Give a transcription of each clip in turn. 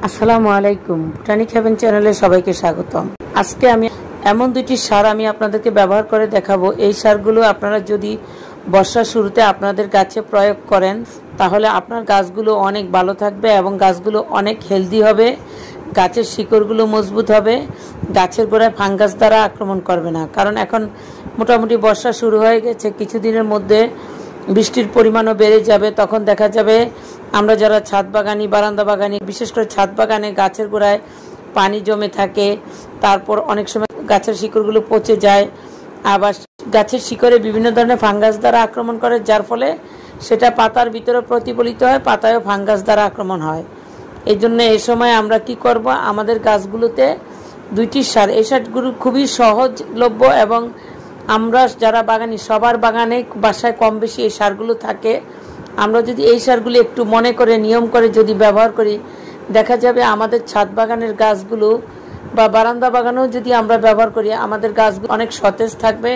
আসসালামু আলাইকুম, বটানিক হেভেন চ্যানেলে সবাইকে স্বাগতম। আজকে আমি এমন দুটি সার আমি আপনাদেরকে ব্যবহার করে দেখাবো। এই সারগুলো আপনারা যদি বর্ষার শুরুতে আপনাদের গাছে প্রয়োগ করেন তাহলে আপনার গাছগুলো অনেক ভালো থাকবে এবং গাছগুলো অনেক হেলদি হবে, গাছের শিকড়গুলো মজবুত হবে, গাছের গোড়ায় ফাঙ্গাস দ্বারা আক্রমণ করবে না। কারণ এখন মোটামুটি বর্ষা শুরু হয়ে গেছে, কিছুদিনের মধ্যে বৃষ্টির পরিমাণও বেড়ে যাবে। তখন দেখা যাবে আমরা যারা ছাদ বাগানি, বারান্দা বাগানি, বিশেষ করে ছাদ বাগানে গাছের গোড়ায় পানি জমে থাকে, তারপর অনেক সময় গাছের শিকড়গুলো পচে যায়, আবার গাছের শিকড়ে বিভিন্ন ধরনের ফাঙ্গাস দ্বারা আক্রমণ করে, যার ফলে সেটা পাতার ভিতরে প্রতিফলিত হয়, পাতায়ও ফাঙ্গাস দ্বারা আক্রমণ হয়। এই জন্য এই সময় আমরা কি করব, আমাদের গাছগুলোতে দুইটি সার, এই সারগুলো খুবই সহজলভ্য এবং আমরা যারা বাগানি সবার বাগানে বাসায় কম বেশি এই সারগুলো থাকে। আমরা যদি এই সারগুলো একটু মনে করে নিয়ম করে যদি ব্যবহার করি, দেখা যাবে আমাদের ছাদ বাগানের গাছগুলো বা বারান্দা বাগানেও যদি আমরা ব্যবহার করি, আমাদের গাছগুলো অনেক সতেজ থাকবে,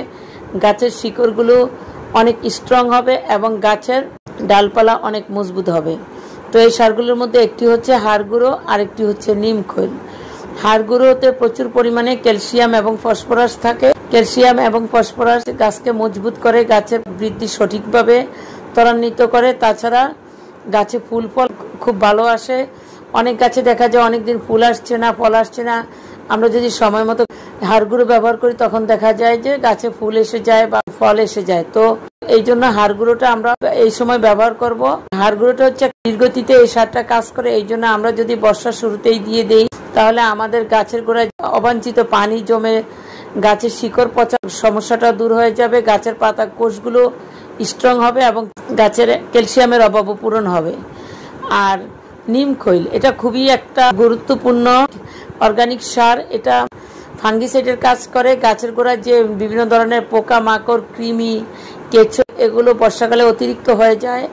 গাছের শিকড়গুলো অনেক স্ট্রং হবে এবং গাছের ডালপালা অনেক মজবুত হবে। তো এই সারগুলোর মধ্যে একটি হচ্ছে হাড় গুঁড়ো আর একটি হচ্ছে নিম খৈল। হাড় গুঁড়োতে প্রচুর পরিমাণে ক্যালসিয়াম এবং ফসফরাস থাকে। ক্যালসিয়াম এবং ফসফরাস গাছকে মজবুত করে, গাছের বৃদ্ধি সঠিকভাবে ত্বরান্বিত করে। তাছাড়া গাছে ফুল ফল খুব ভালো আসে। অনেক গাছে দেখা যায় অনেকদিন ফুল আসছে না, ফল আসছে না। আমরা যদি সময় মতো হাড় গুঁড়ো ব্যবহার করি তখন দেখা যায় যে গাছে ফুল এসে যায় বা ফল এসে যায়। তো এই জন্য হাড় গুঁড়োটা আমরা এই সময় ব্যবহার করব। হাড় গুঁড়োটা হচ্ছে ধীরগতিতে এই সারটা কাজ করে। এই জন্য আমরা যদি বর্ষার শুরুতেই দিয়ে দেই তাহলে আমাদের গাছের গোড়ায় অবাঞ্ছিত পানি জমে গাছের শিকড় পচার সমস্যাটা দূর হয়ে যাবে, গাছের পাতা কোষগুলো স্ট্রং হবে এবং গাছের ক্যালসিয়ামের অভাবও পূরণ হবে। আর নিম খৈল এটা খুবই একটা গুরুত্বপূর্ণ অর্গানিক সার। এটা ফাঙ্গিসাইডের কাজ করে। গাছের গোড়ায় যে বিভিন্ন ধরনের পোকা মাকড়, কৃমি, কেঁচো এগুলো বর্ষাকালে অতিরিক্ত হয়ে যায়।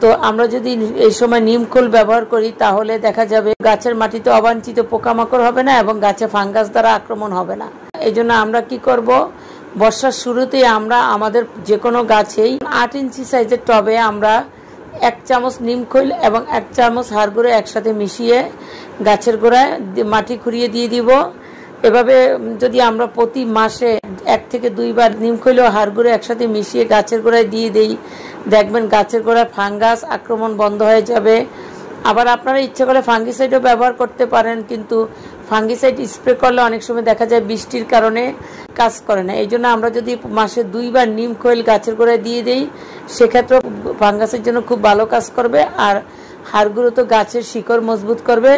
তো আমরা যদি এই সময় নিম খৈল ব্যবহার করি তাহলে দেখা যাবে গাছের মাটিতে অবাঞ্ছিত পোকামাকড় হবে না এবং গাছে ফাঙ্গাস দ্বারা আক্রমণ হবে না। এই জন্য আমরা কি করব, বর্ষার শুরুতেই আমরা আমাদের যে কোনো গাছেই 8 ইঞ্চি সাইজের টবে আমরা 1 চামচ নিম খৈল এবং 1 চামচ হাড় গুঁড়ো একসাথে মিশিয়ে গাছের গোড়ায় মাটি খুঁড়িয়ে দিয়ে দিব। এভাবে যদি আমরা প্রতি মাসে 1 থেকে 2 বার নিম খৈল ও হাড় গুঁড়ো একসাথে মিশিয়ে গাছের গোড়ায় দিয়ে দেই, দেখবেন গাছের গোড়ায় ফাঙ্গাস আক্রমণ বন্ধ হয়ে যাবে। আবার আপনারা ইচ্ছে করে ফাঙ্গিসাইডও ব্যবহার করতে পারেন, কিন্তু ফাঙ্গিসাইড স্প্রে করলে অনেক সময় দেখা যায় বৃষ্টির কারণে কাজ করে না। এই জন্য আমরা যদি মাসে 2 বার নিম খৈল গাছের গোড়ায় দিয়ে দেই সেক্ষেত্রে ফাঙ্গাসের জন্য খুব ভালো কাজ করবে। আর হাড় গুঁড়ো তো গাছের শিকড় মজবুত করবে,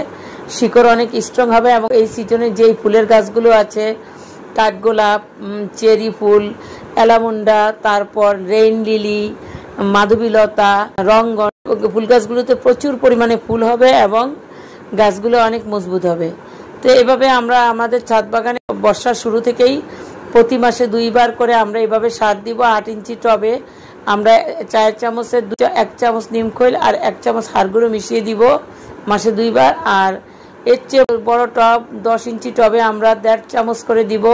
শিকড় অনেক স্ট্রং হবে। এবং এই সিজনে যেই ফুলের গাছগুলো আছে, কাঠগোলাপ, চেরি ফুল, অ্যালামুন্ডা, তারপর রেইন লিলি, মাধবীলতা, রঙ্গন, ফুল গাছগুলোতে প্রচুর পরিমাণে ফুল হবে এবং গাছগুলো অনেক মজবুত হবে। তো এভাবে আমরা আমাদের ছাদ বাগানে বর্ষার শুরু থেকেই প্রতি মাসে 2 বার করে আমরা এভাবে সার দিব। 8 ইঞ্চি টবে আমরা 4 চামচের 1 চামচ নিম খৈল আর 1 চামচ হাড় গুঁড়ো মিশিয়ে দিব মাসে 2 বার। আর এর চেয়ে বড় টব 10 ইঞ্চি টবে আমরা 1.5 চামচ করে দিব।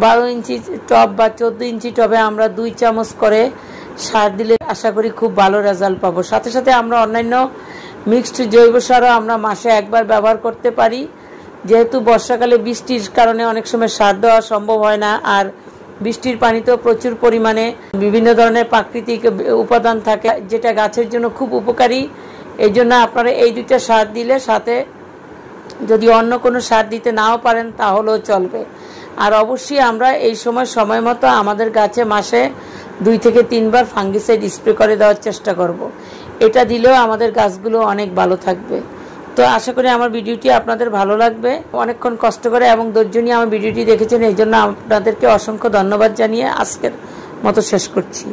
12 ইঞ্চি টব বা 14 ইঞ্চি টবে আমরা 2 চামচ করে সার দিলে আশা করি খুব ভালো রেজাল্ট পাবো। সাথে সাথে আমরা অন্যান্য মিক্সড জৈব সারও আমরা মাসে 1 বার ব্যবহার করতে পারি। যেহেতু বর্ষাকালে বৃষ্টির কারণে অনেক সময় সার দেওয়া সম্ভব হয় না, আর বৃষ্টির পানিতেও প্রচুর পরিমাণে বিভিন্ন ধরনের প্রাকৃতিক উপাদান থাকে যেটা গাছের জন্য খুব উপকারী। এই জন্য আপনারা এই 2টা সার দিলে, সাথে যদি অন্য কোনো সার দিতে নাও পারেন তাহলেও চলবে। আর অবশ্যই আমরা এই সময় মতো আমাদের গাছে মাসে 2 থেকে 3 বার ফাঙ্গিসাইড স্প্রে করে দেওয়ার চেষ্টা করব। এটা দিলেও আমাদের গাছগুলো অনেক ভালো থাকবে। তো আশা করি আমার ভিডিওটি আপনাদের ভালো লাগবে। অনেকক্ষণ কষ্ট করে এবং ধৈর্য নিয়ে আমার ভিডিওটি দেখেছেন, এই জন্য আপনাদেরকে অসংখ্য ধন্যবাদ জানিয়ে আজকের মতো শেষ করছি।